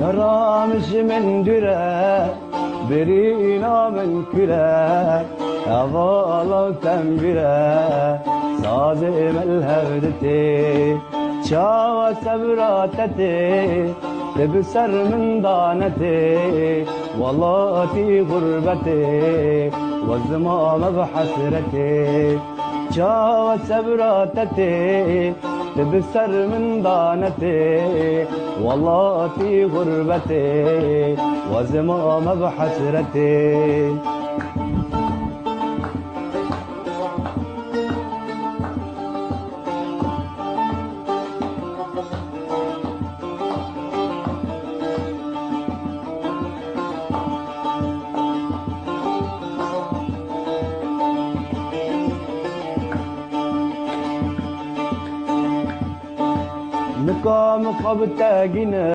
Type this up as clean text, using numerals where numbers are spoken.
يرى مش من درا برينا من كلا أضال تنبرا صادم الهردتي شاوى سبراتتي تبسر من ضانتي والله غربتي والزمام بحسرتي شاوى سبراتتي تبسر من ضانتي والله في غربتي وزمام بحسرتي. مقام قبتاقنا